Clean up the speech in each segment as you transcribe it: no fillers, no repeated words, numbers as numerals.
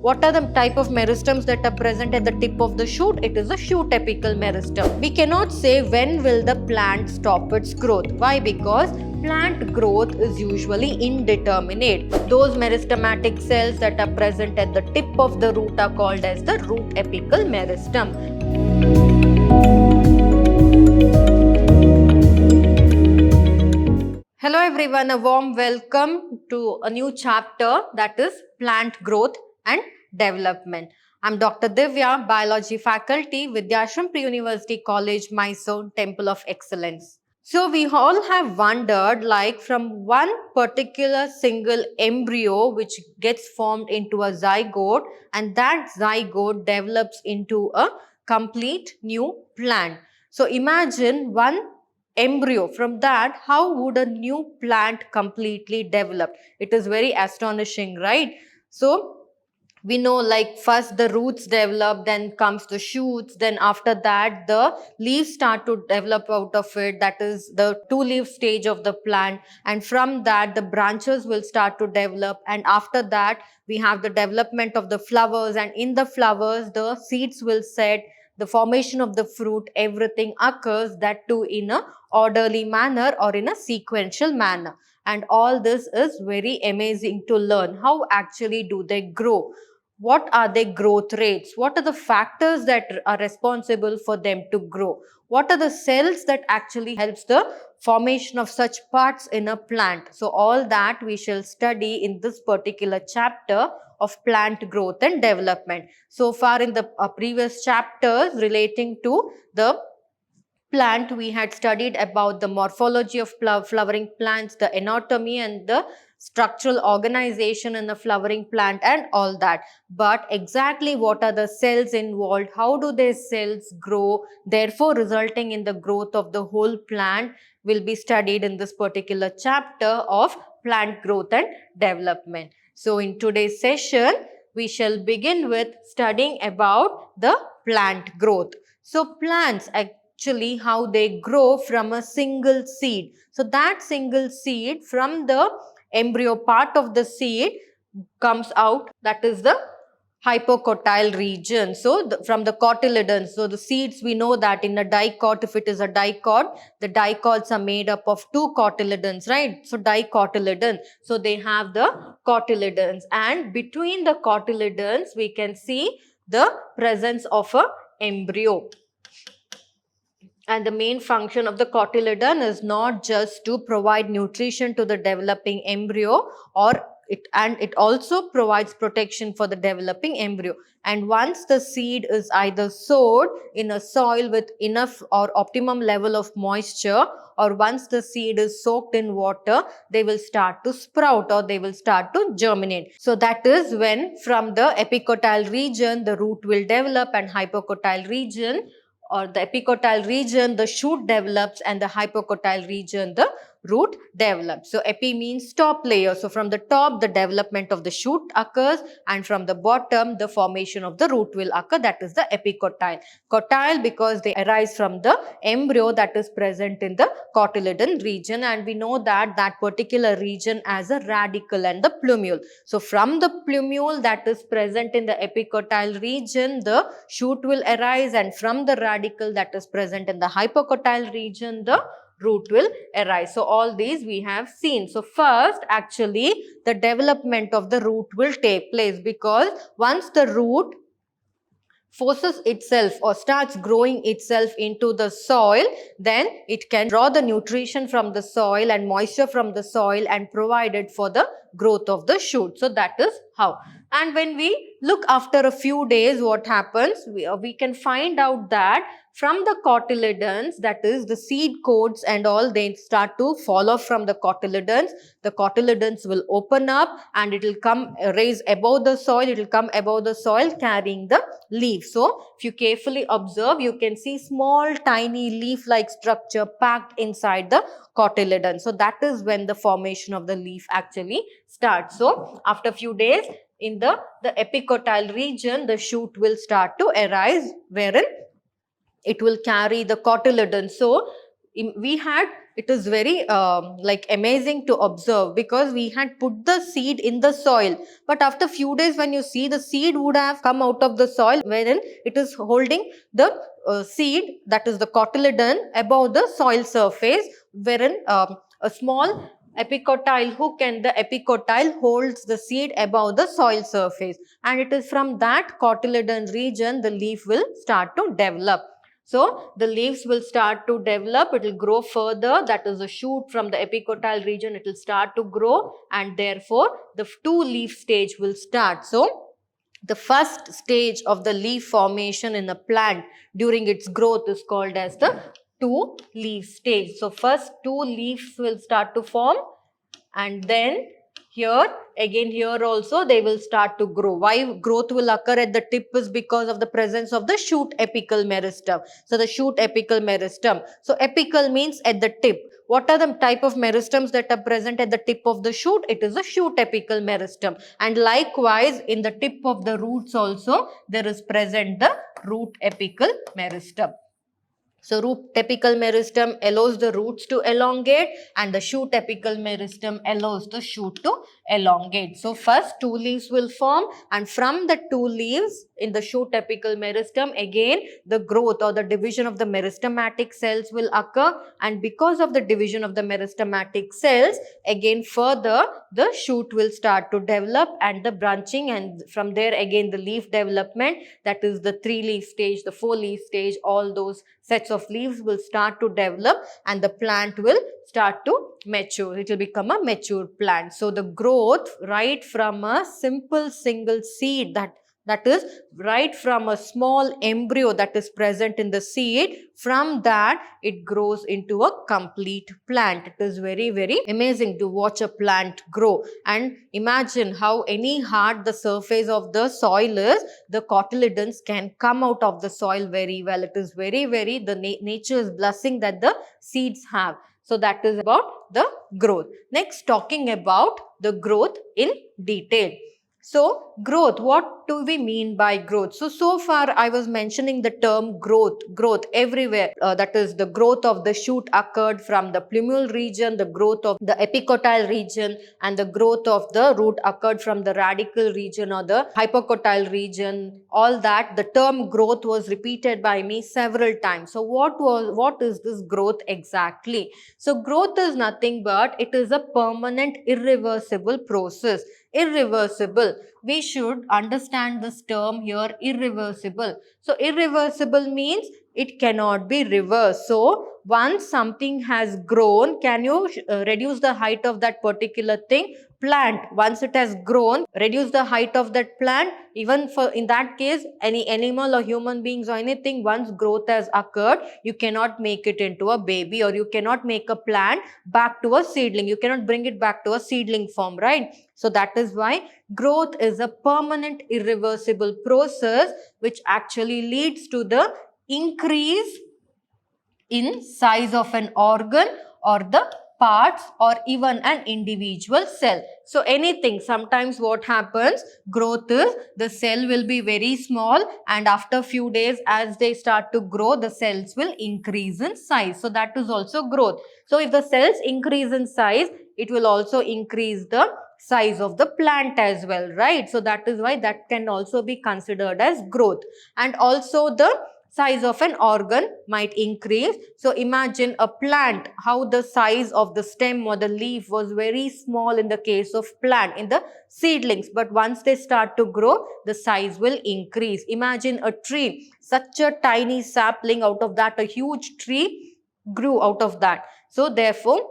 What are the type of meristems that are present at the tip of the shoot? It is a shoot apical meristem. We cannot say when will the plant stop its growth. Why? Because plant growth is usually indeterminate. Those meristematic cells that are present at the tip of the root are called as the root apical meristem. Hello everyone, a warm welcome to a new chapter, that is plant growth and development. I'm Dr. Divya, Biology Faculty, Vidhyaashram Pre-University College, Mysuru, Temple of Excellence. So we all have wondered, like, from one particular single embryo which gets formed into a zygote, and that zygote develops into a complete new plant. So imagine one embryo. From that, how would a new plant completely develop? It is very astonishing, right? So we know, like, first the roots develop, then comes the shoots, then after that the leaves start to develop out of it, that is the two-leaf stage of the plant, and from that the branches will start to develop, and after that we have the development of the flowers, and in the flowers the seeds will set, the formation of the fruit, everything occurs, that too in a orderly manner or in a sequential manner. And all this is very amazing to learn. How actually do they grow? What are their growth rates? What are the factors that are responsible for them to grow? What are the cells that actually helps the formation of such parts in a plant? So all that we shall study in this particular chapter of plant growth and development. So far in the previous chapters relating to the plant, we had studied about the morphology of flowering plants, the anatomy and the structural organization in the flowering plant and all that. But exactly what are the cells involved? How do these cells grow, therefore resulting in the growth of the whole plant, will be studied in this particular chapter of plant growth and development. So in today's session, we shall begin with studying about the plant growth. So plants, actually how they grow from a single seed. So that single seed, from the embryo part of the seed comes out, that is the hypocotyle region. So from the cotyledons, so the seeds, we know that in a dicot, if it is a dicot, the dicots are made up of two cotyledons, right? So dicotyledon. So they have the cotyledons, and between the cotyledons we can see the presence of a embryo. And the main function of the cotyledon is not just to provide nutrition to the developing embryo, it also provides protection for the developing embryo. And once the seed is either sowed in a soil with enough or optimum level of moisture, or once the seed is soaked in water, they will start to sprout or they will start to germinate. So that is when from the epicotyle region the root will develop, and hypocotyle region or the epicotyle region the shoot develops, and the hypocotyle region the root develops. So epi means top layer. So from the top the development of the shoot occurs, and from the bottom the formation of the root will occur, that is the epicotyle. Cotyle because they arise from the embryo that is present in the cotyledon region, and we know that that particular region as a radicle and the plumule. So from the plumule that is present in the epicotyle region the shoot will arise, and from the radicle that is present in the hypocotyle region the root will arise. So all these we have seen. So first, actually the development of the root will take place, because once the root forces itself or starts growing itself into the soil, then it can draw the nutrition from the soil and moisture from the soil and provide it for the growth of the shoot. So that is how. And when we look after a few days, what happens? We can find out that from the cotyledons, that is the seed coats and all, they start to fall off from the cotyledons. The cotyledons will open up and it will come raise above the soil. It will come above the soil carrying the leaf. So if you carefully observe, you can see small tiny leaf-like structure packed inside the cotyledon. So that is when the formation of the leaf actually starts. So after a few days, in the epicotyle region, the shoot will start to arise, wherein it will carry the cotyledon. So we had it is very like amazing to observe, because we had put the seed in the soil, but after few days when you see, the seed would have come out of the soil, wherein it is holding the seed, that is the cotyledon, above the soil surface, wherein a small epicotyle hook and the epicotyle holds the seed above the soil surface, and it is from that cotyledon region the leaf will start to develop. So the leaves will start to develop, it will grow further, that is a shoot from the epicotyle region, it will start to grow, and therefore the two leaf stage will start. So the first stage of the leaf formation in a plant during its growth is called as the two leaf stage. So first two leaves will start to form, and then here also they will start to grow. Why growth will occur at the tip is because of the presence of the shoot apical meristem. So the shoot apical meristem. So apical means at the tip. What are the type of meristems that are present at the tip of the shoot? It is a shoot apical meristem. And likewise, in the tip of the roots also, there is present the root apical meristem. So root apical meristem allows the roots to elongate, and the shoot apical meristem allows the shoot to elongate. So first two leaves will form, and from the two leaves in the shoot apical meristem, again the growth or the division of the meristematic cells will occur, and because of the division of the meristematic cells, again further the shoot will start to develop and the branching, and from there again the leaf development, that is the 3-leaf stage, the 4-leaf stage, all those sets of leaves will start to develop, and the plant will start to mature. It will become a mature plant. So the growth right from a simple single seed, that is right from a small embryo that is present in the seed, from that it grows into a complete plant. It is very, very amazing to watch a plant grow. And imagine how any hard the surface of the soil is, the cotyledons can come out of the soil very well. It is very, very the nature's blessing that the seeds have. So that is about the growth. Next, talking about the growth in detail. So growth, what do we mean by growth? So far I was mentioning the term growth everywhere. That is the growth of the shoot occurred from the plumule region, the growth of the epicotyle region, and the growth of the root occurred from the radical region or the hypocotyle region. All that, the term growth was repeated by me several times. So what is this growth exactly? So growth is nothing but it is a permanent, irreversible process. Irreversible. We should understand this term here, irreversible. So irreversible means it cannot be reversed. So once something has grown, can you reduce the height of that particular thing? Plant, once it has grown, reduce the height of that plant. Even for in that case, any animal or human beings or anything, once growth has occurred, you cannot make it into a baby, or you cannot make a plant back to a seedling. You cannot bring it back to a seedling form, right? So that is why growth is a permanent, irreversible process which actually leads to the increase in size of an organ or the parts or even an individual cell. So anything, sometimes what happens, growth is the cell will be very small, and after few days as they start to grow, the cells will increase in size. So that is also growth. So if the cells increase in size, it will also increase the size of the plant as well, right? So that is why that can also be considered as growth. And also the size of an organ might increase. So imagine a plant, how the size of the stem or the leaf was very small in the case of plant, in the seedlings, but once they start to grow, the size will increase. Imagine a tree, such a tiny sapling, out of that a huge tree grew out of that. So therefore,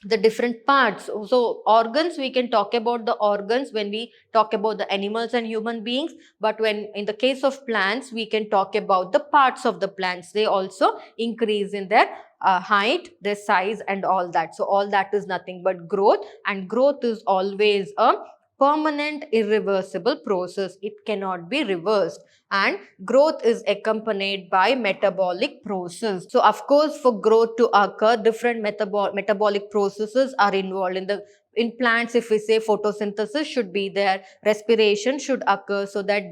the different parts. So organs, we can talk about the organs when we talk about the animals and human beings, but when in the case of plants, we can talk about the parts of the plants. They also increase in their height, their size and all that. So all that is nothing but growth, and growth is always a permanent, irreversible process. It cannot be reversed, and growth is accompanied by metabolic process. So of course, for growth to occur, different metabolic processes are involved. In the in plants, if we say photosynthesis should be there, respiration should occur so that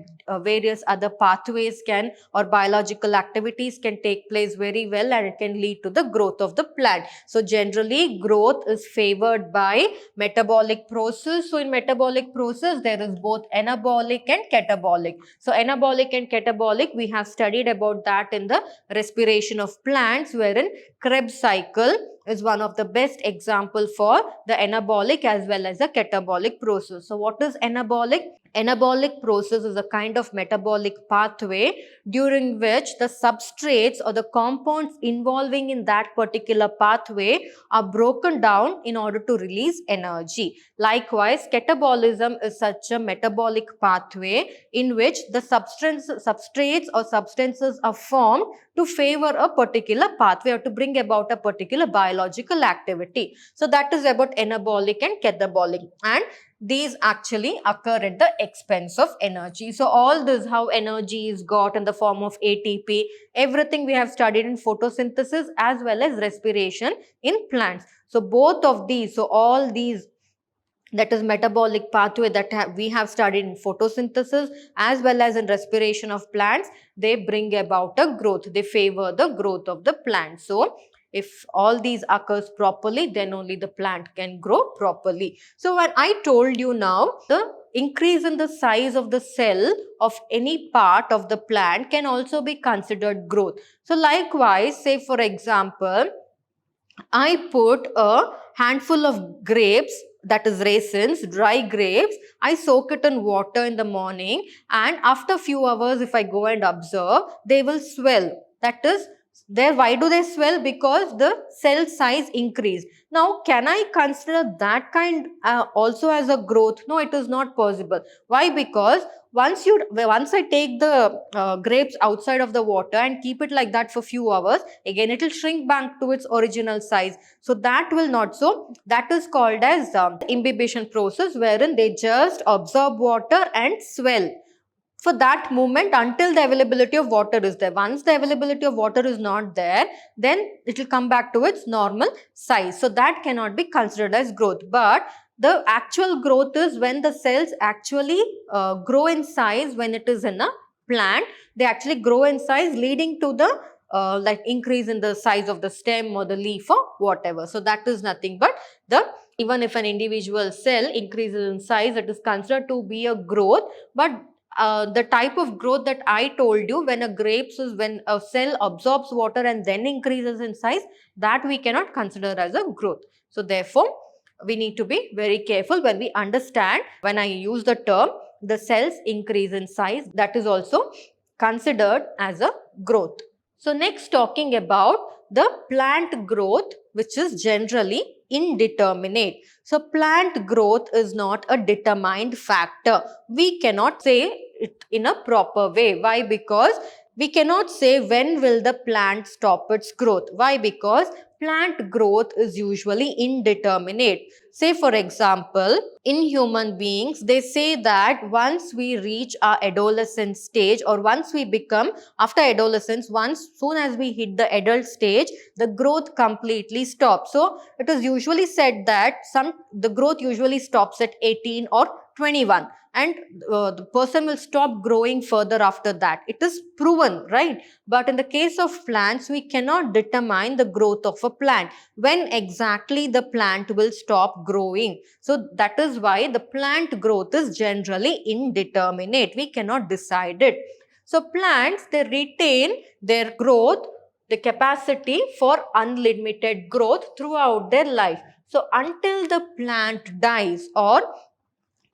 various other pathways can or biological activities can take place very well, and it can lead to the growth of the plant. So generally growth is favored by metabolic process. So in metabolic process there is both anabolic and catabolic. So anabolic and catabolic, we have studied about that in the respiration of plants, wherein Krebs cycle is one of the best example for the anabolic as well as the catabolic process. So what is anabolic? Anabolic process is a kind of metabolic pathway during which the substrates or the compounds involving in that particular pathway are broken down in order to release energy. Likewise, catabolism is such a metabolic pathway in which the substrates or substances are formed to favor a particular pathway or to bring about a particular biological activity. So that is about anabolic and catabolic, and these actually occur at the expense of energy. So all this, how energy is got in the form of ATP, everything we have studied in photosynthesis as well as respiration in plants. So both of these, so all these, that is metabolic pathway that we have studied in photosynthesis as well as in respiration of plants, they bring about a growth, they favor the growth of the plant. So if all these occurs properly, then only the plant can grow properly. So when I told you now, the increase in the size of the cell of any part of the plant can also be considered growth. So likewise, say for example, I put a handful of grapes, that is raisins, dry grapes. I soak it in water in the morning, and after few hours if I go and observe, they will swell. That is there. Why do they swell? Because the cell size increased. Now can I consider that kind also as a growth? No, it is not possible. Why? Because once I take the grapes outside of the water and keep it like that for few hours, again it will shrink back to its original size. So that will not. So that is called as imbibition process, wherein they just absorb water and swell for that moment until the availability of water is there. Once the availability of water is not there, then it will come back to its normal size. So that cannot be considered as growth. But the actual growth is when the cells actually grow in size. When it is in a plant, they actually grow in size, leading to the like increase in the size of the stem or the leaf or whatever. So that is nothing but even if an individual cell increases in size, it is considered to be a growth. But the type of growth that I told you, when a cell absorbs water and then increases in size, that we cannot consider as a growth. So therefore, we need to be very careful when we understand, when I use the term the cells increase in size, that is also considered as a growth. So next, talking about the plant growth, which is generally indeterminate. So plant growth is not a determined factor. We cannot say it in a proper way. Why? Because we cannot say when will the plant stop its growth. Why? Because plant growth is usually indeterminate. Say for example, in human beings, they say that once we reach our adolescent stage, or once we become, after adolescence, soon as we hit the adult stage, the growth completely stops. So it is usually said that the growth usually stops at 18 or 21, and the person will stop growing further after that. It is proven, right? But in the case of plants, we cannot determine the growth of a plant, when exactly the plant will stop growing. So that is why the plant growth is generally indeterminate. We cannot decide it. So plants, they retain their growth, the capacity for unlimited growth throughout their life. So until the plant dies, or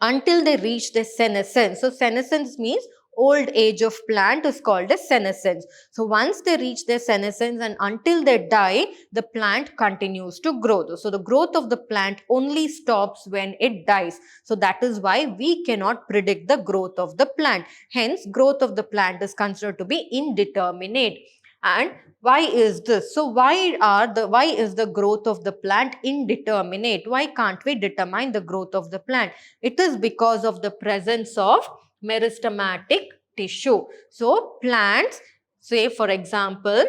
until they reach their senescence. So senescence means old age of plant is called as senescence. So once they reach their senescence and until they die, the plant continues to grow. So the growth of the plant only stops when it dies. So that is why we cannot predict the growth of the plant. Hence, growth of the plant is considered to be indeterminate. And why is this? So why is the growth of the plant indeterminate? Why can't we determine the growth of the plant? It is because of the presence of meristematic tissue. So plants, say for example,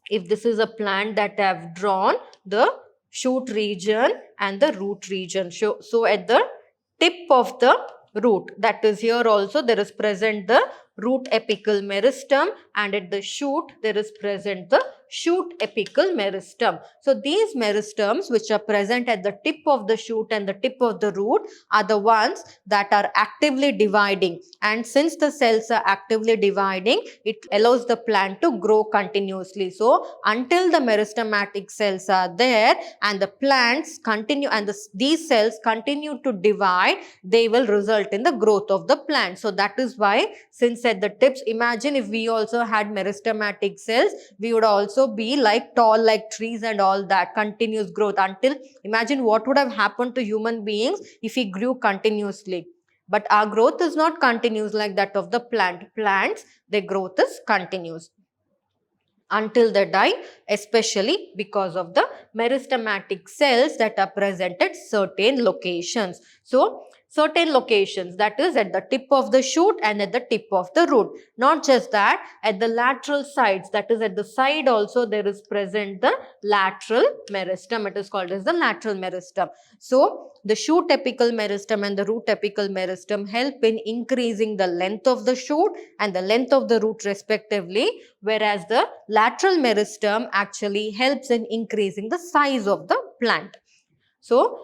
if this is a plant that I have drawn, the shoot region and the root region. So at the tip of the root, that is here also there is present the root apical meristem, and at the shoot there is present the shoot apical meristem. So these meristems which are present at the tip of the shoot and the tip of the root are the ones that are actively dividing, and since the cells are actively dividing, it allows the plant to grow continuously. So until the meristematic cells are there and the plants continue and these cells continue to divide, they will result in the growth of the plant. So that is why, since at the tips, imagine if we also had meristematic cells, we would also be like tall like trees and all that, continuous growth until, imagine what would have happened to human beings if we grew continuously. But our growth is not continuous like that of the plant. Plants, their growth is continuous until they die, especially because of the meristematic cells that are present at certain locations. So certain locations, that is at the tip of the shoot and at the tip of the root. Not just that, at the lateral sides, that is at the side also there is present the lateral meristem. It is called as the lateral meristem. So the shoot apical meristem and the root apical meristem help in increasing the length of the shoot and the length of the root respectively, whereas the lateral meristem actually helps in increasing the size of the plant. So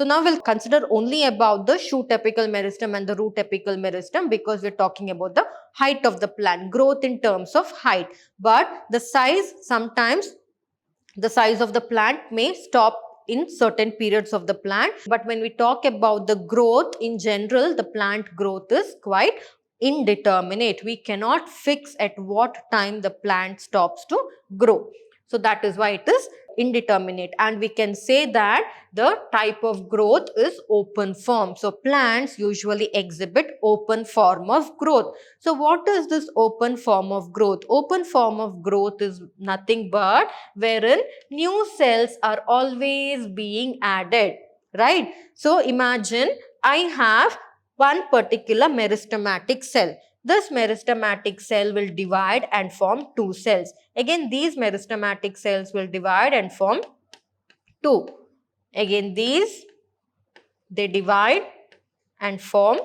now we'll consider only about the shoot apical meristem and the root apical meristem, because we're talking about the height of the plant, growth in terms of height. But the size, sometimes the size of the plant may stop in certain periods of the plant. But when we talk about the growth in general, the plant growth is quite indeterminate. We cannot fix at what time the plant stops to grow. So that is why it is indeterminate, and we can say that the type of growth is open form. So plants usually exhibit open form of growth. So what is this open form of growth? Open form of growth is nothing but wherein new cells are always being added, right? So imagine I have one particular meristematic cell. This meristematic cell will divide and form two cells. Again, these meristematic cells will divide and form two. Again, they divide and form.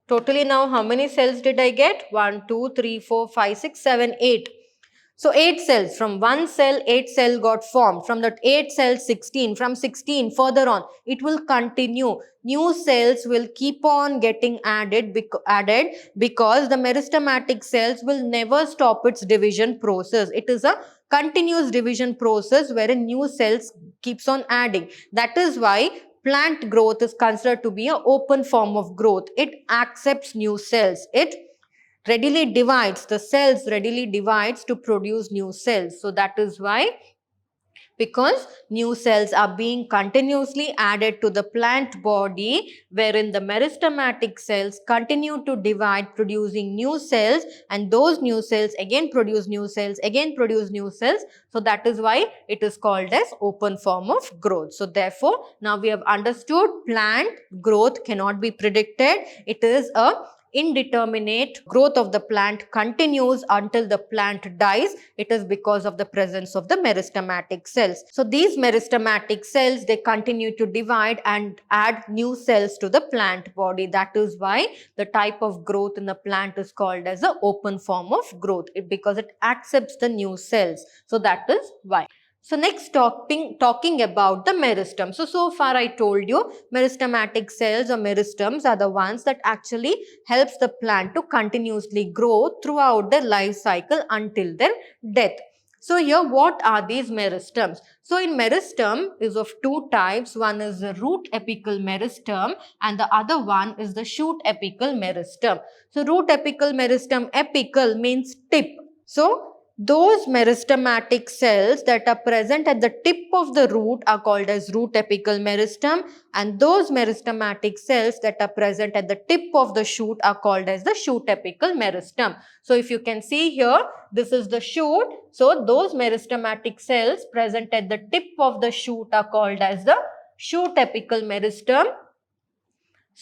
Totally now, how many cells did I get? 1, 2, 3, 4, 5, 6, 7, 8. So 8 cells, from one cell 8 cells got formed, from that 8 cells 16, from 16 further on it will continue. New cells will keep on getting added because the meristematic cells will never stop its division process. It is a continuous division process wherein new cells keeps on adding. That is why plant growth is considered to be an open form of growth. It accepts new cells. It readily divides, the cells readily divides to produce new cells. So that is why, because new cells are being continuously added to the plant body, wherein the meristematic cells continue to divide producing new cells, and those new cells again produce new cells, again produce new cells. So that is why it is called as open form of growth. So therefore, now we have understood plant growth cannot be predicted. It is a indeterminate. Growth of the plant continues until the plant dies. It is because of the presence of the meristematic cells. So these meristematic cells, they continue to divide and add new cells to the plant body. That is why the type of growth in the plant is called as an open form of growth, because it accepts the new cells. So that is why. So next talking about the meristem. So far I told you meristematic cells or meristems are the ones that actually helps the plant to continuously grow throughout their life cycle until their death. So here what are these meristems? So in meristem is of two types. One is the root apical meristem and the other one is the shoot apical meristem. So root apical meristem, apical means tip. So those meristematic cells that are present at the tip of the root are called as root apical meristem, and those meristematic cells that are present at the tip of the shoot are called as the shoot apical meristem. So if you can see here, this is the shoot. So those meristematic cells present at the tip of the shoot are called as the shoot apical meristem.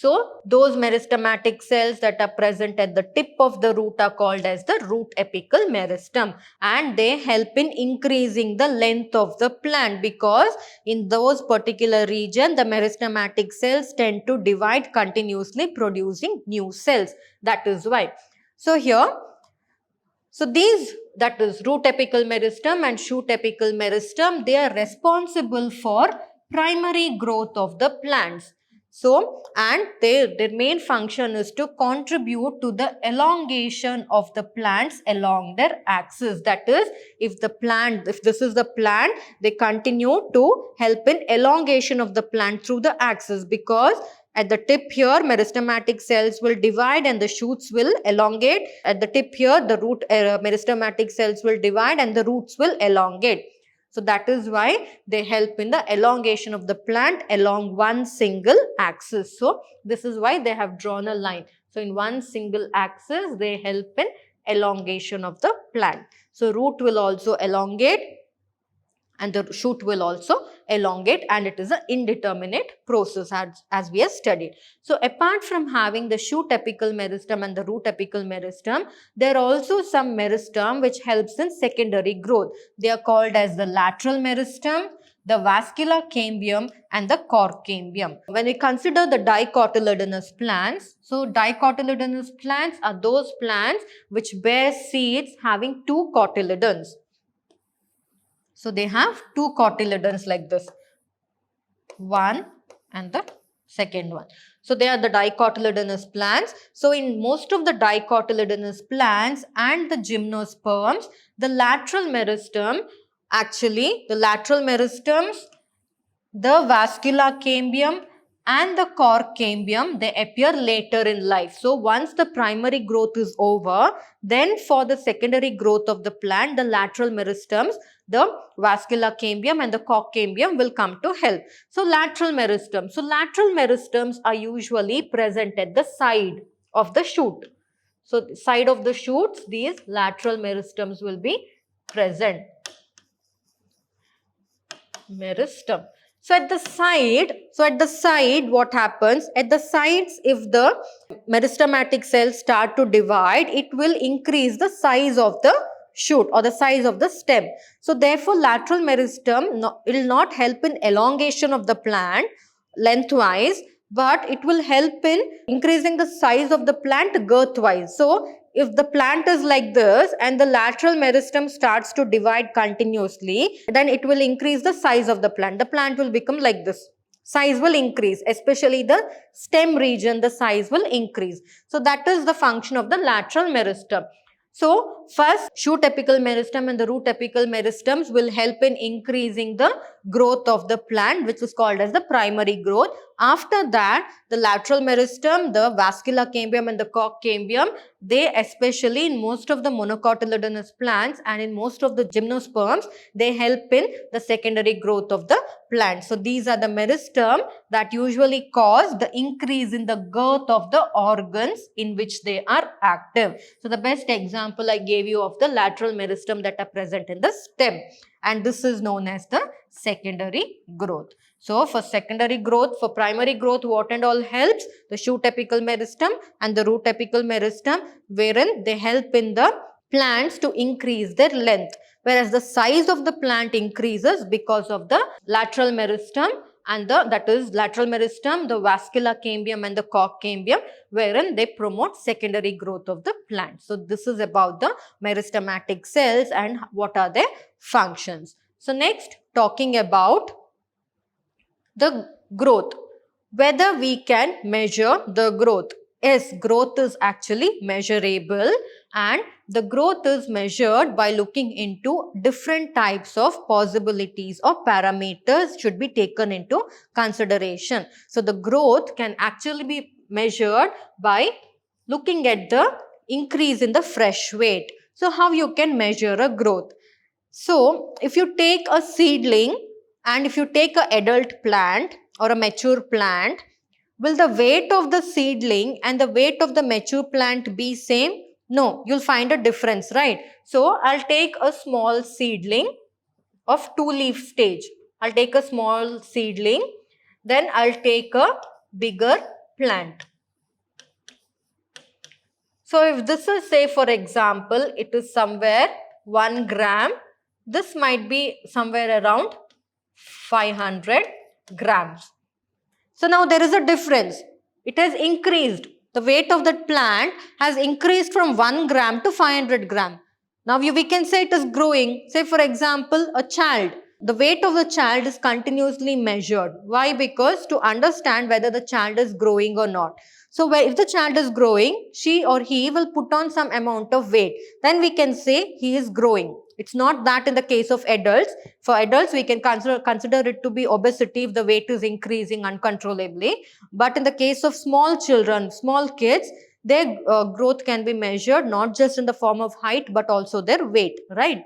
So those meristematic cells that are present at the tip of the root are called as the root apical meristem, and they help in increasing the length of the plant, because in those particular region the meristematic cells tend to divide continuously, producing new cells. That is why. So here, so these, that is root apical meristem and shoot apical meristem, they are responsible for primary growth of the plants. So, and their main function is to contribute to the elongation of the plants along their axis. That is, if this is the plant, they continue to help in elongation of the plant through the axis, because at the tip here, meristematic cells will divide and the shoots will elongate. At the tip here, the root meristematic cells will divide and the roots will elongate. So that is why they help in the elongation of the plant along one single axis. So this is why they have drawn a line. So in one single axis, they help in elongation of the plant. So root will also elongate and the shoot will also elongate, and it is an indeterminate process as we have studied. So apart from having the shoot apical meristem and the root apical meristem, there are also some meristem which helps in secondary growth. They are called as the lateral meristem, the vascular cambium and the cork cambium. When we consider the dicotyledonous plants, so dicotyledonous plants are those plants which bear seeds having two cotyledons. So they have two cotyledons like this, one and the second one. So they are the dicotyledonous plants. So in most of the dicotyledonous plants and the gymnosperms, the lateral meristem, actually the lateral meristems, the vascular cambium and the cork cambium, they appear later in life. So once the primary growth is over, then for the secondary growth of the plant, the lateral meristems, the vascular cambium and the cork cambium will come to help. So lateral meristems. So lateral meristems are usually present at the side of the shoot. So the side of the shoots, these lateral meristems will be present. Meristem. So at the side, what happens? At the sides, if the meristematic cells start to divide, it will increase the size of the shoot or the size of the stem. So therefore, lateral meristem will not help in elongation of the plant lengthwise, but it will help in increasing the size of the plant girthwise. So if the plant is like this and the lateral meristem starts to divide continuously, then it will increase the size of the plant. The plant will become like this. Size will increase, especially the stem region, the size will increase. So that is the function of the lateral meristem. So first, shoot apical meristem and the root apical meristems will help in increasing the growth of the plant, which is called as the primary growth. After that, the lateral meristem, the vascular cambium and the cork cambium, they especially in most of the monocotyledonous plants and in most of the gymnosperms, they help in the secondary growth of the plant. So these are the meristem that usually cause the increase in the girth of the organs in which they are active. So the best example I gave you of the lateral meristem that are present in the stem, and this is known as the secondary growth. So for secondary growth, for primary growth, what and all helps? The shoot apical meristem and the root apical meristem, wherein they help in the plants to increase their length, whereas the size of the plant increases because of the lateral meristem and that is lateral meristem, the vascular cambium and the cork cambium, wherein they promote secondary growth of the plant. So this is about the meristematic cells and what are their functions. So next, talking about the growth, whether we can measure the growth. Yes, growth is actually measurable, and the growth is measured by looking into different types of possibilities or parameters should be taken into consideration. So the growth can actually be measured by looking at the increase in the fresh weight. So how you can measure a growth? So if you take a seedling and if you take an adult plant or a mature plant, will the weight of the seedling and the weight of the mature plant be same? No, you'll find a difference, right? So I'll take a small seedling of 2-leaf stage. I'll take a small seedling, then I'll take a bigger plant. So if this is, say for example, it is somewhere 1 gram, this might be somewhere around 500 grams. So now there is a difference. It has increased. The weight of that plant has increased from 1 gram to 500 gram. Now we can say it is growing. Say for example, a child. The weight of the child is continuously measured. Why? Because to understand whether the child is growing or not. So if the child is growing, she or he will put on some amount of weight. Then we can say he is growing. It's not that in the case of adults. For adults, we can consider it to be obesity if the weight is increasing uncontrollably. But in the case of small children, small kids, their growth can be measured not just in the form of height but also their weight, right?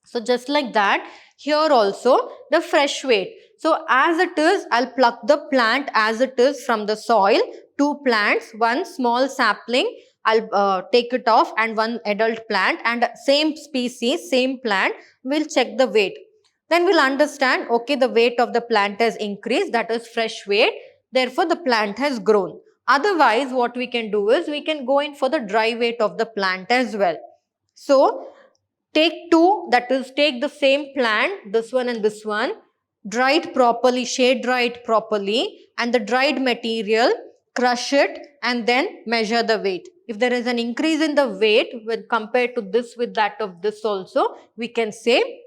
So just like that, here also the fresh weight. So as it is, I'll pluck the plant as it is from the soil. 2 plants, 1 small sapling, I'll take it off, and 1 adult plant, and same species, same plant, we'll check the weight. Then we'll understand, okay, the weight of the plant has increased, that is fresh weight, therefore the plant has grown. Otherwise, what we can do is, we can go in for the dry weight of the plant as well. So, take 2, that is take the same plant, this one and this one, dry it properly, shade dry it properly, and the dried material, crush it and then measure the weight. If there is an increase in the weight when compared to this with that of this also, we can say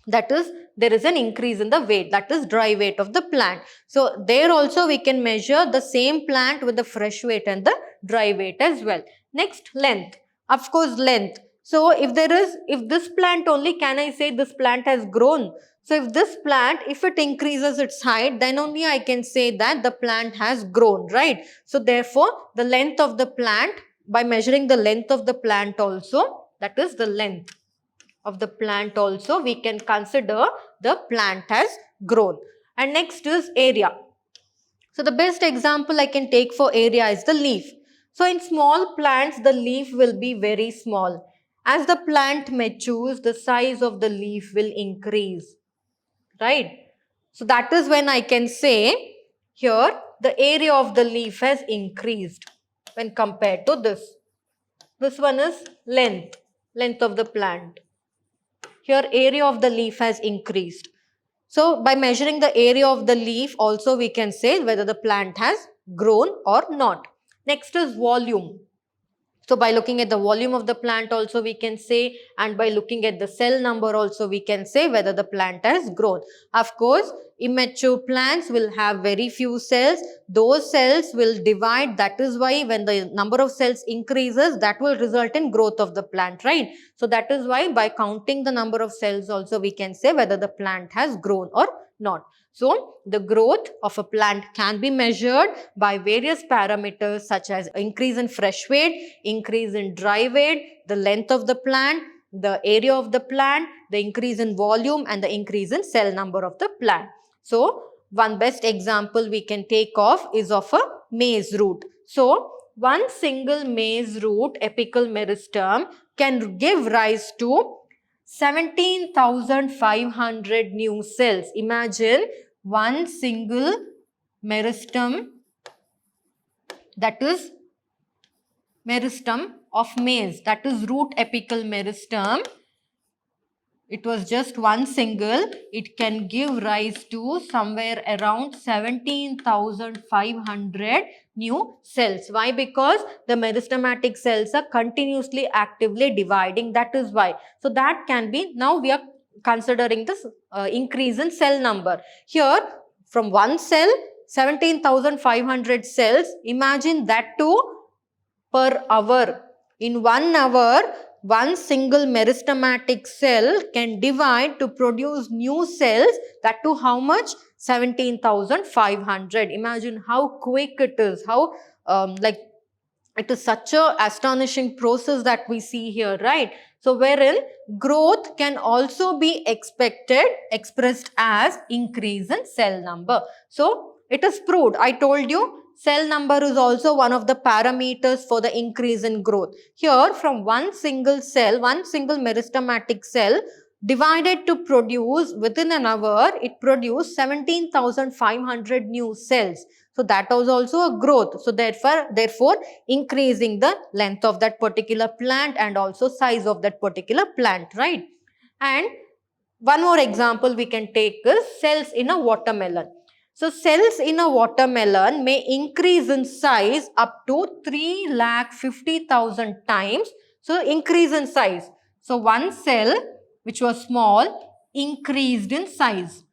that is there is an increase in the weight, that is dry weight of the plant. So there also we can measure the same plant with the fresh weight and the dry weight as well. Next, length. Of course, length. So if this plant only, can I say this plant has grown? So if this plant, if it increases its height, then only I can say that the plant has grown, right? So therefore, the length of the plant, by measuring the length of the plant also, that is the length of the plant also, we can consider the plant has grown. And next is area. So the best example I can take for area is the leaf. So in small plants, the leaf will be very small. As the plant matures, the size of the leaf will increase, right? So that is when I can say here the area of the leaf has increased when compared to this. This one is length of the plant. Here area of the leaf has increased. So by measuring the area of the leaf also we can say whether the plant has grown or not. Next is volume. So by looking at the volume of the plant also we can say, and by looking at the cell number also we can say whether the plant has grown. Of course, immature plants will have very few cells. Those cells will divide. That is why when the number of cells increases, that will result in growth of the plant, right? So that is why by counting the number of cells also we can say whether the plant has grown or not. So, the growth of a plant can be measured by various parameters such as increase in fresh weight, increase in dry weight, the length of the plant, the area of the plant, the increase in volume and the increase in cell number of the plant. So, one best example we can take of is of a maize root. So, one single maize root apical meristem can give rise to 17,500 new cells. Imagine one single meristem, that is meristem of maize, that is root apical meristem. It was just one single. It can give rise to somewhere around 17,500 new cells. Why? Because the meristematic cells are continuously actively dividing. That is why. So that can be, now we are considering this increase in cell number. Here from one cell, 17,500 cells. Imagine that too per hour. In 1 hour, one single meristematic cell can divide to produce new cells. That too how much? 17,500. Imagine how quick it is, how it is such a astonishing process that we see here, right? So wherein growth can also be expressed as increase in cell number. So it is proved. I told you cell number is also one of the parameters for the increase in growth. Here from one single cell, one single meristematic cell divided to produce within an hour, it produced 17,500 new cells. So that was also a growth. So therefore increasing the length of that particular plant and also size of that particular plant, right? And one more example we can take is cells in a watermelon. So cells in a watermelon may increase in size up to 3,50,000 times. So increase in size. So one cell which was small increased in size.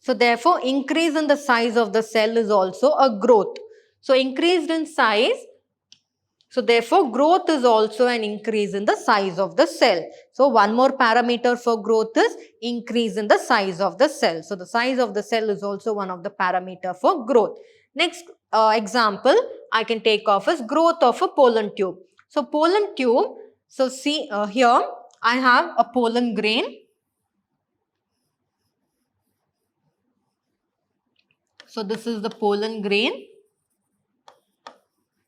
So therefore increase in the size of the cell is also a growth. So increased in size. So therefore growth is also an increase in the size of the cell. So one more parameter for growth is increase in the size of the cell. So the size of the cell is also one of the parameter for growth. Next example I can take off is growth of a pollen tube. So pollen tube, so see here I have a pollen grain. So this is the pollen grain.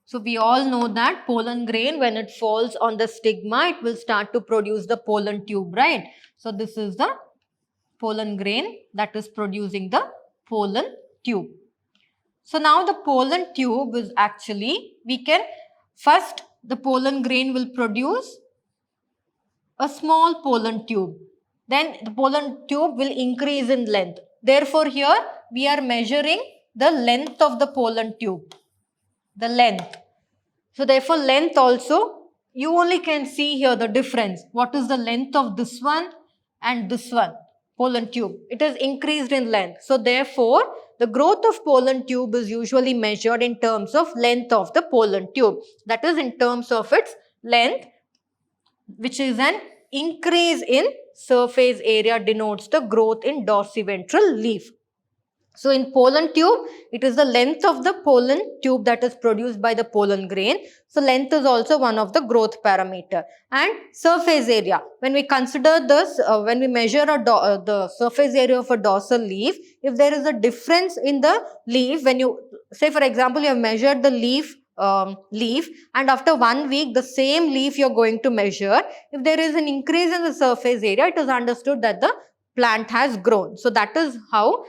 So we all know that pollen grain, when it falls on the stigma, it will start to produce the pollen tube, right? So this is the pollen grain that is producing the pollen tube. So now the pollen tube is actually, first the pollen grain will produce a small pollen tube. Then the pollen tube will increase in length. Therefore here we are measuring the length of the pollen tube. The length. So therefore length also, you only can see here the difference. What is the length of this one and this one, pollen tube? It is increased in length. So therefore the growth of pollen tube is usually measured in terms of length of the pollen tube. That is in terms of its length, which is an increase in surface area denotes the growth in dorsiventral leaf. So in pollen tube, it is the length of the pollen tube that is produced by the pollen grain. So length is also one of the growth parameter. And surface area, when we consider this, when we measure the surface area of a dorsal leaf, if there is a difference in the leaf, when you say for example you have measured the leaf and after 1 week the same leaf you are going to measure, if there is an increase in the surface area, it is understood that the plant has grown. So that is how,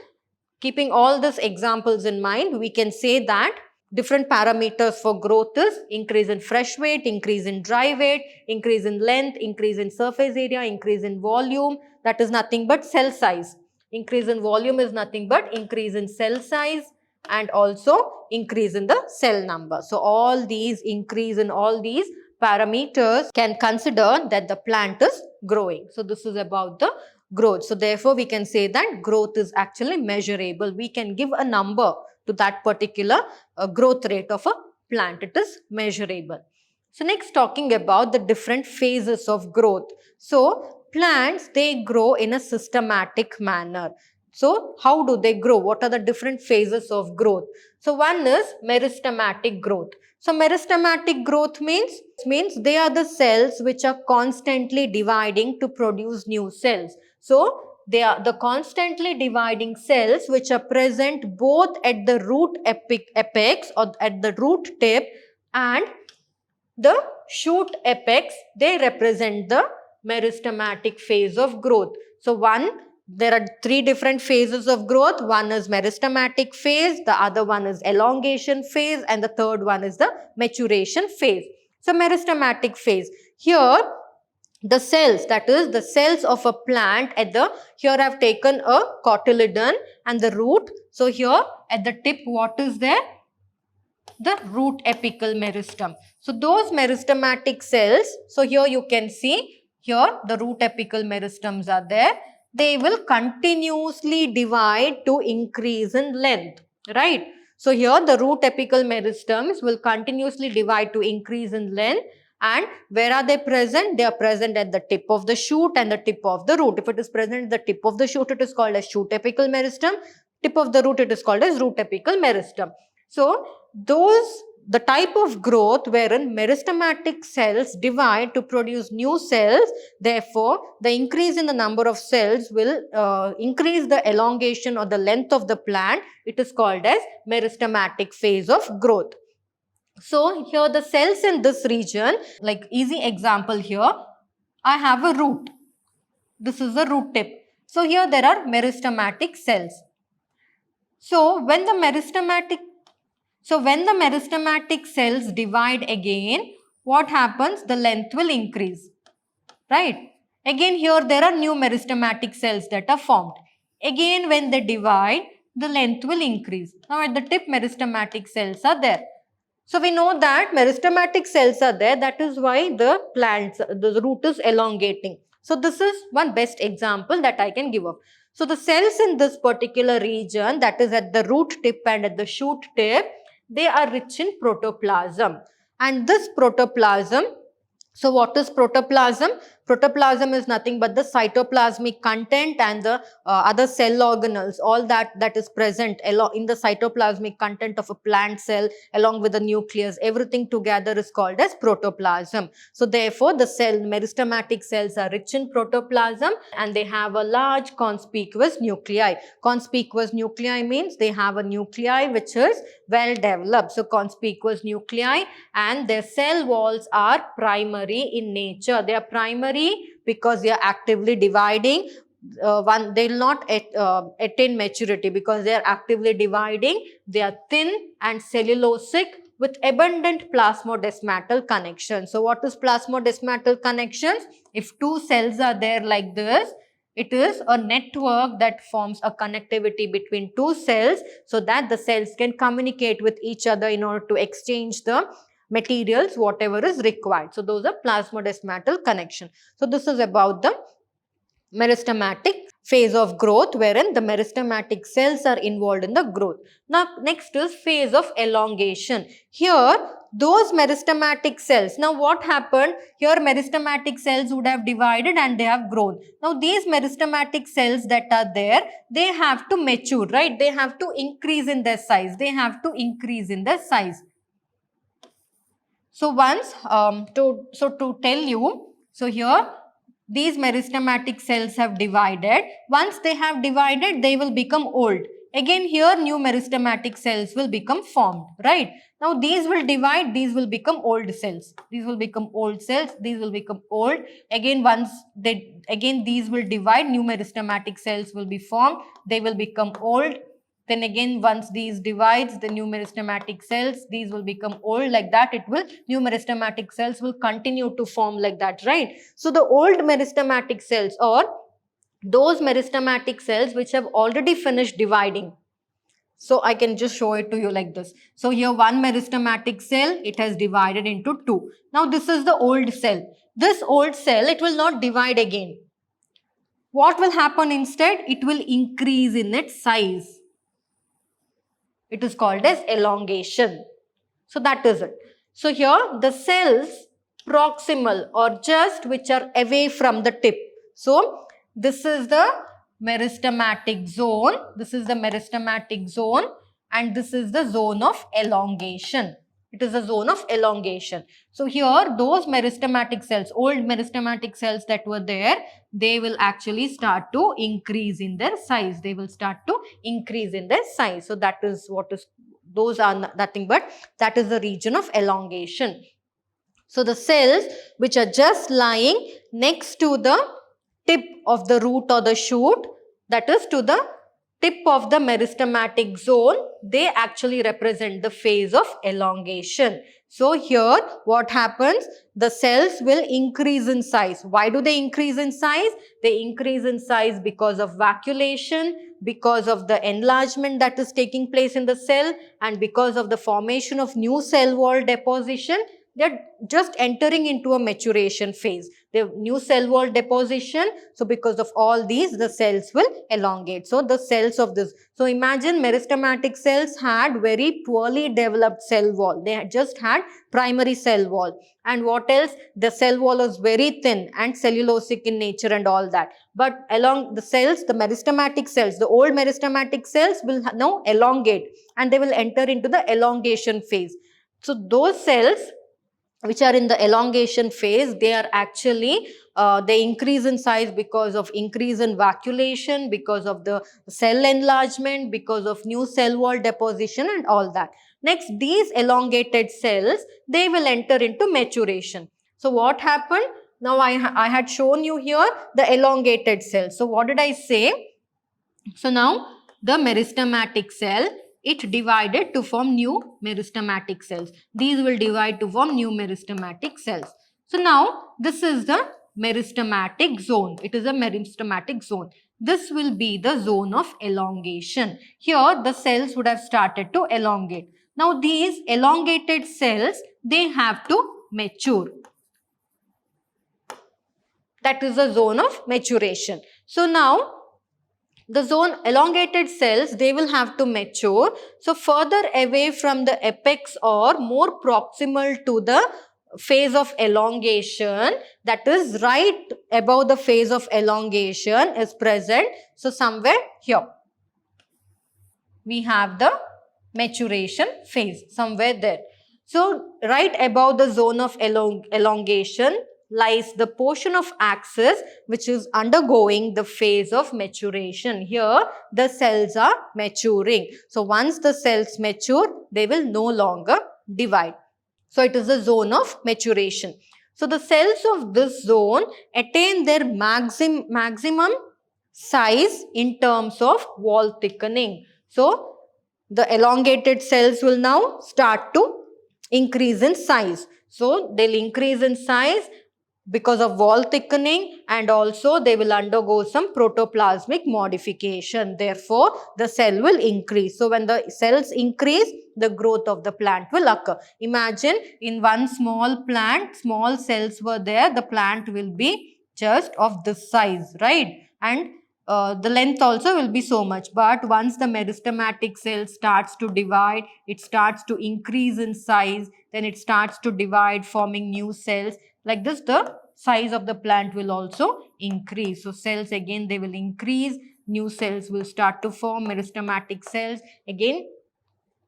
keeping all these examples in mind, we can say that different parameters for growth is increase in fresh weight, increase in dry weight, increase in length, increase in surface area, increase in volume. That is nothing but cell size. Increase in volume is nothing but increase in cell size and also increase in the cell number. So all these increase in all these parameters can consider that the plant is growing. So this is about the growth. So therefore we can say that growth is actually measurable. We can give a number to that particular growth rate of a plant. It is measurable. So next, talking about the different phases of growth. So plants, they grow in a systematic manner. So how do they grow? What are the different phases of growth? So one is meristematic growth. So meristematic growth means they are the cells which are constantly dividing to produce new cells. So they are the constantly dividing cells which are present both at the root apex or at the root tip and the shoot apex. They represent the meristematic phase of growth. So there are 3 different phases of growth. One is meristematic phase, the other one is elongation phase, and the third one is the maturation phase. So meristematic phase. Here the cells, that is the cells of a plant here I have taken a cotyledon and the root. So here at the tip, what is there? The root apical meristem. So those meristematic cells, so here you can see, here the root apical meristems are there. They will continuously divide to increase in length, right? So here the root apical meristems will continuously divide to increase in length. And where are they present? They are present at the tip of the shoot and the tip of the root. If it is present at the tip of the shoot, it is called as shoot apical meristem. Tip of the root, it is called as root apical meristem. So the type of growth wherein meristematic cells divide to produce new cells, therefore the increase in the number of cells will increase the elongation or the length of the plant. It is called as meristematic phase of growth. So here the cells in this region, like easy example here, I have a root. This is the root tip. So here there are meristematic cells. So when the meristematic cells divide again, what happens? The length will increase, right? Again here there are new meristematic cells that are formed. Again when they divide, the length will increase. Now at the tip meristematic cells are there. So we know that meristematic cells are there, that is why the root is elongating. So this is one best example that I can give of. So the cells in this particular region, that is at the root tip and at the shoot tip, they are rich in protoplasm. And this protoplasm, so what is protoplasm? Protoplasm is nothing but the cytoplasmic content and the other cell organelles, all that is present in the cytoplasmic content of a plant cell along with the nucleus. Everything together is called as protoplasm. So therefore, the meristematic cells are rich in protoplasm and they have a large conspicuous nuclei. Conspicuous nuclei means they have a nuclei which is well developed. So conspicuous nuclei, and their cell walls are primary in nature. They are primary because they are actively dividing. They will not attain maturity because they are actively dividing. They are thin and cellulosic with abundant plasmodesmatal connections. So what is plasmodesmatal connections? If two cells are there like this, it is a network that forms a connectivity between two cells so that the cells can communicate with each other in order to exchange the materials whatever is required. So those are plasmodesmatal connection. So this is about the meristematic phase of growth, wherein the meristematic cells are involved in the growth. Now next is phase of elongation. Here those meristematic cells, now what happened here, meristematic cells would have divided and they have grown. Now these meristematic cells that are there, they have to mature, right? They have to increase in their size. So once to tell you, so here these meristematic cells have divided. Once they have divided, they will become old. Again here new meristematic cells will become formed, right? Now these will divide, these will become old cells. These will become old cells, these will become old. Again these will divide, new meristematic cells will be formed, they will become old. Then again once these divides, the new meristematic cells, these will become old, like that new meristematic cells will continue to form like that, right? So the old meristematic cells, or those meristematic cells which have already finished dividing. So I can just show it to you like this. So here one meristematic cell, it has divided into two. Now this is the old cell. This old cell, it will not divide again. What will happen instead? It will increase in its size. It is called as elongation. So that is it. So here the cells proximal or just which are away from the tip. So this is the meristematic zone. This is the meristematic zone and this is the zone of elongation. It is a zone of elongation. So here those meristematic cells, old meristematic cells that were there, they will actually start to increase in their size. So that is what is, those are nothing but that is the region of elongation. So the cells which are just lying next to the tip of the root or the shoot, that is to the tip of the meristematic zone, they actually represent the phase of elongation. So here what happens? The cells will increase in size. Why do they increase in size? They increase in size because of vacuolation, because of the enlargement that is taking place in the cell, and because of the formation of new cell wall deposition. They are just entering into a maturation phase. The new cell wall deposition. So because of all these, the cells will elongate. So the cells of this. So imagine meristematic cells had very poorly developed cell wall. They had just had primary cell wall. And what else? The cell wall was very thin and cellulosic in nature and all that. But along the cells, the meristematic cells, the old meristematic cells will now elongate and they will enter into the elongation phase. So those cells which are in the elongation phase, they are actually, they increase in size because of increase in vacuolation, because of the cell enlargement, because of new cell wall deposition and all that. Next, these elongated cells, they will enter into maturation. So what happened? Now I had shown you here the elongated cells. So what did I say? So now the meristematic cell, it divided to form new meristematic cells. These will divide to form new meristematic cells. So now this is the meristematic zone. It is a meristematic zone. This will be the zone of elongation. Here the cells would have started to elongate. Now these elongated cells, they have to mature. That is the zone of maturation. So now the zone elongated cells, they will have to mature. So further away from the apex or more proximal to the phase of elongation, that is right above the phase of elongation is present. So somewhere here we have the maturation phase, somewhere there. So right above the zone of elongation lies the portion of axis which is undergoing the phase of maturation. Here the cells are maturing. So once the cells mature, they will no longer divide. So it is the zone of maturation. So the cells of this zone attain their maximum size in terms of wall thickening. So the elongated cells will now start to increase in size. So they'll increase in size because of wall thickening, and also they will undergo some protoplasmic modification. Therefore, the cell will increase. So when the cells increase, the growth of the plant will occur. Imagine in one small plant, small cells were there, the plant will be just of this size, right? And the length also will be so much. But once the meristematic cell starts to divide, it starts to increase in size, then it starts to divide, forming new cells. Like this, the size of the plant will also increase. So cells again, they will increase, new cells will start to form, meristematic cells. Again,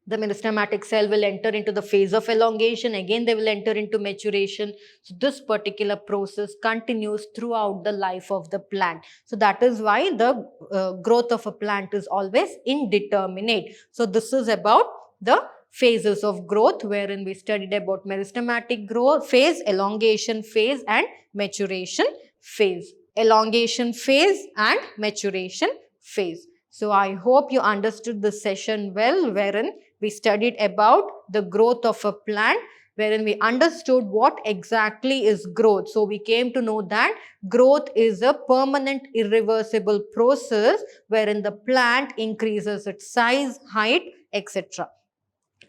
the meristematic cell will enter into the phase of elongation. Again, they will enter into maturation. So this particular process continues throughout the life of the plant. So that is why the growth of a plant is always indeterminate. So this is about the phases of growth, wherein we studied about meristematic growth phase, elongation phase and maturation phase. Elongation phase and maturation phase. So I hope you understood this session well, wherein we studied about the growth of a plant, wherein we understood what exactly is growth. So we came to know that growth is a permanent, irreversible process wherein the plant increases its size, height, etc.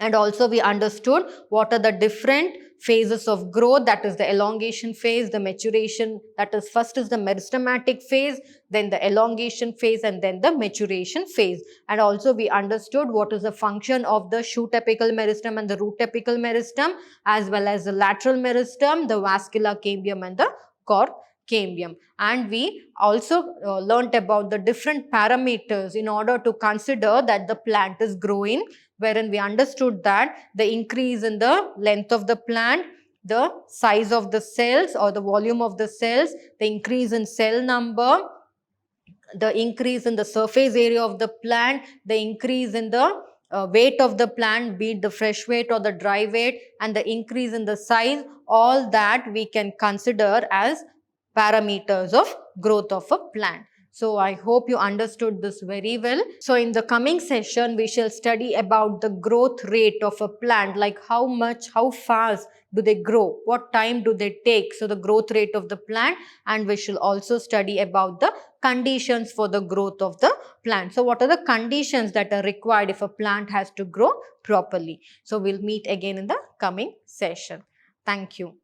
And also we understood what are the different phases of growth, that is the elongation phase, the maturation, that is first is the meristematic phase, then the elongation phase and then the maturation phase. And also we understood what is the function of the shoot apical meristem and the root apical meristem, as well as the lateral meristem, the vascular cambium and the cork cambium. And we also learnt about the different parameters in order to consider that the plant is growing, wherein we understood that the increase in the length of the plant, the size of the cells or the volume of the cells, the increase in cell number, the increase in the surface area of the plant, the increase in the weight of the plant, be it the fresh weight or the dry weight, and the increase in the size, all that we can consider as parameters of growth of a plant. So I hope you understood this very well. So in the coming session, we shall study about the growth rate of a plant, like how much, how fast do they grow, what time do they take, so the growth rate of the plant, and we shall also study about the conditions for the growth of the plant. So what are the conditions that are required if a plant has to grow properly? So we'll meet again in the coming session. Thank you.